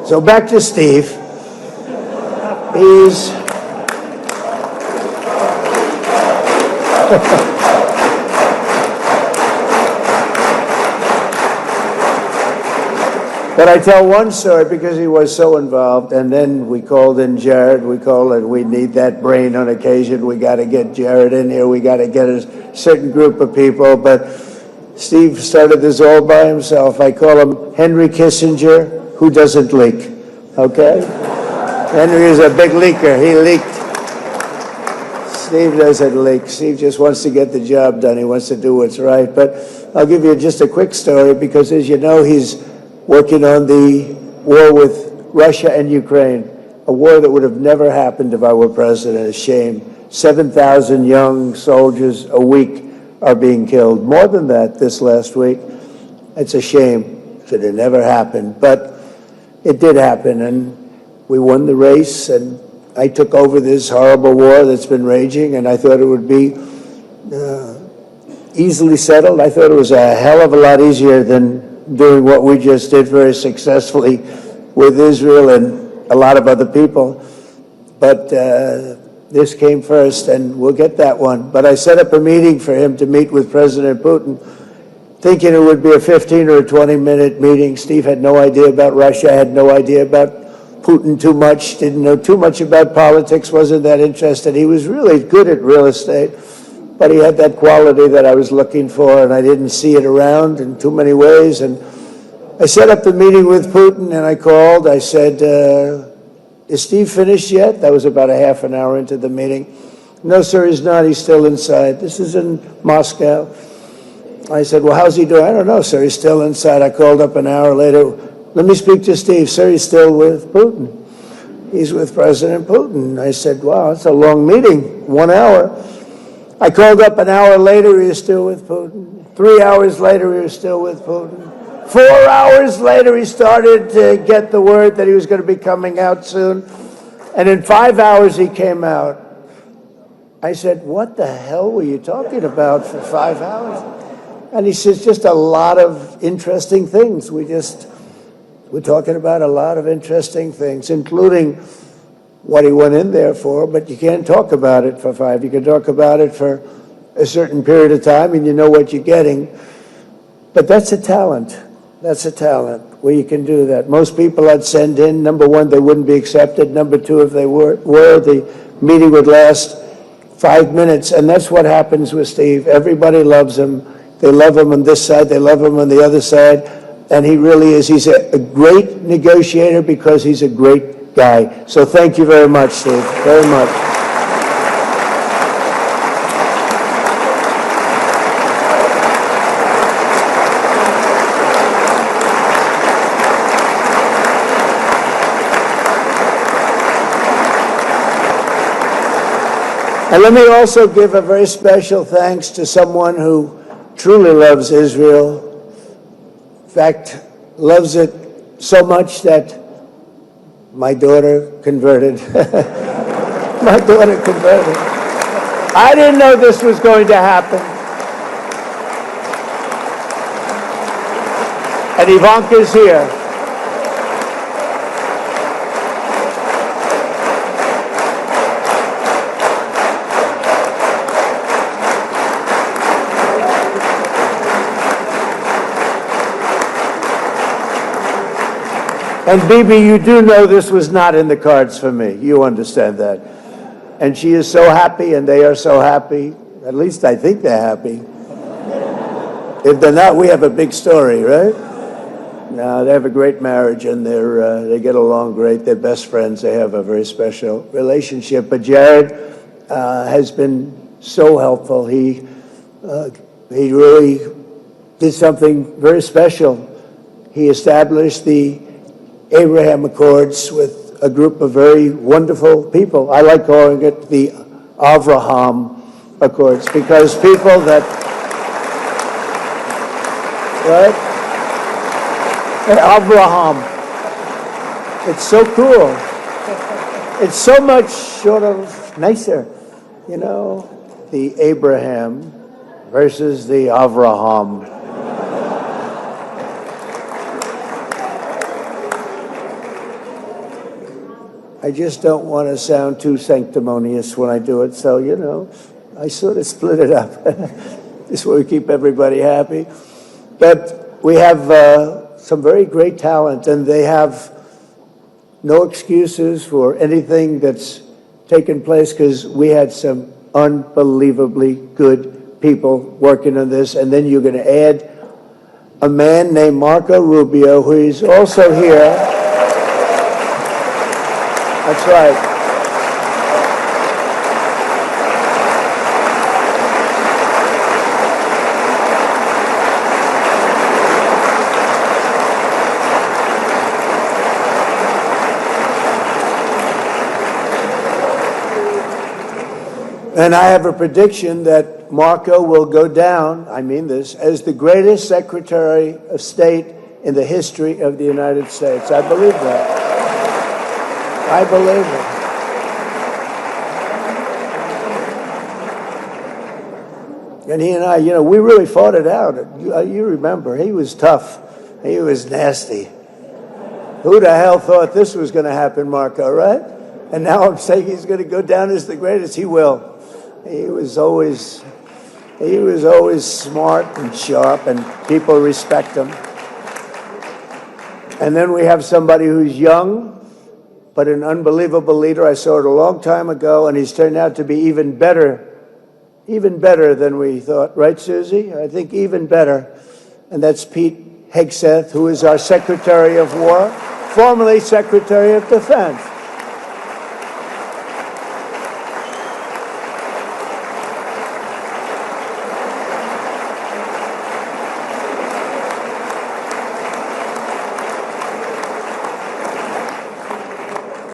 So back to Steve. He's but I tell one story because he was so involved, and then we called in Jared. We called and we need that brain on occasion. We got to get Jared in here. We got to get a certain group of people. But Steve started this all by himself. I call him Henry Kissinger, who doesn't leak. Okay? Henry is a big leaker. He leaked. Steve doesn't leak. Steve just wants to get the job done. He wants to do what's right. But I'll give you just a quick story because, as you know, he's working on the war with Russia and Ukraine, a war that would have never happened if I were president. A shame. 7,000 young soldiers a week are being killed. More than that this last week. It's a shame. It should have never happened. But it did happen, and we won the race, and I took over this horrible war that's been raging, and I thought it would be easily settled. I thought it was a hell of a lot easier than doing what we just did very successfully with Israel and a lot of other people. But this came first, and we'll get that one. But I set up a meeting for him to meet with President Putin, thinking it would be a 15 or a 20-minute meeting. Steve had no idea about Russia, had no idea about Putin too much, didn't know too much about politics, wasn't that interested. He was really good at real estate, but he had that quality that I was looking for, and I didn't see it around in too many ways. And I set up the meeting with Putin, and I called. I said, is Steve finished yet? That was about a half an hour into the meeting. No, sir, he's not. He's still inside. This is in Moscow. I said, well, how's he doing? I don't know, sir. He's still inside. I called up an hour later. Let me speak to Steve. Sir, he's still with Putin. He's with President Putin. I said, wow, that's a long meeting, 1 hour. I called up an hour later, he was still with Putin. 3 hours later, he was still with Putin. 4 hours later, he started to get the word that he was going to be coming out soon. And in 5 hours, he came out. I said, what the hell were you talking about for 5 hours? And he says, just a lot of interesting things. We're talking about a lot of interesting things, including what he went in there for, but you can't talk about it for 5. You can talk about it for a certain period of time, and you know what you're getting. But that's a talent. That's a talent where you can do that. Most people I'd send in, number one, they wouldn't be accepted. Number two, if they were, the meeting would last 5 minutes, and that's what happens with Steve. Everybody loves him. They love him on this side. They love him on the other side. And he really is. He's a great negotiator because he's a great guy. So thank you very much, Steve. Very much. And let me also give a very special thanks to someone who truly loves Israel. In fact, loves it so much that my daughter converted. My daughter converted. I didn't know this was going to happen. And Ivanka's here. And Bibi, you do know this was not in the cards for me. You understand that. And she is so happy, and they are so happy. At least I think they're happy. If they're not, we have a big story, right? No, they have a great marriage, and they get along great. They're best friends. They have a very special relationship. But Jared has been so helpful. He really did something very special. He established the Abraham Accords with a group of very wonderful people. I like calling it the Avraham Accords because people that, right? Avraham. It's so cool. It's so much sort of nicer, you know, the Abraham versus the Avraham. I just don't want to sound too sanctimonious when I do it, so, you know, I sort of split it up. This way we keep everybody happy. But we have some very great talent, and they have no excuses for anything that's taken place, because we had some unbelievably good people working on this. And then you're going to add a man named Marco Rubio, who is also here. That's right. And I have a prediction that Marco will go down, I mean this, as the greatest Secretary of State in the history of the United States. I believe that. I believe it. And he and I, you know, we really fought it out. You remember, he was tough. He was nasty. Who the hell thought this was going to happen, Marco, right? And now I'm saying he's going to go down as the greatest. He will. He was always smart and sharp, and people respect him. And then we have somebody who's young, but an unbelievable leader. I saw it a long time ago, and he's turned out to be even better than we thought. Right, Susie? I think even better. And that's Pete Hegseth, who is our Secretary of War, formerly Secretary of Defense.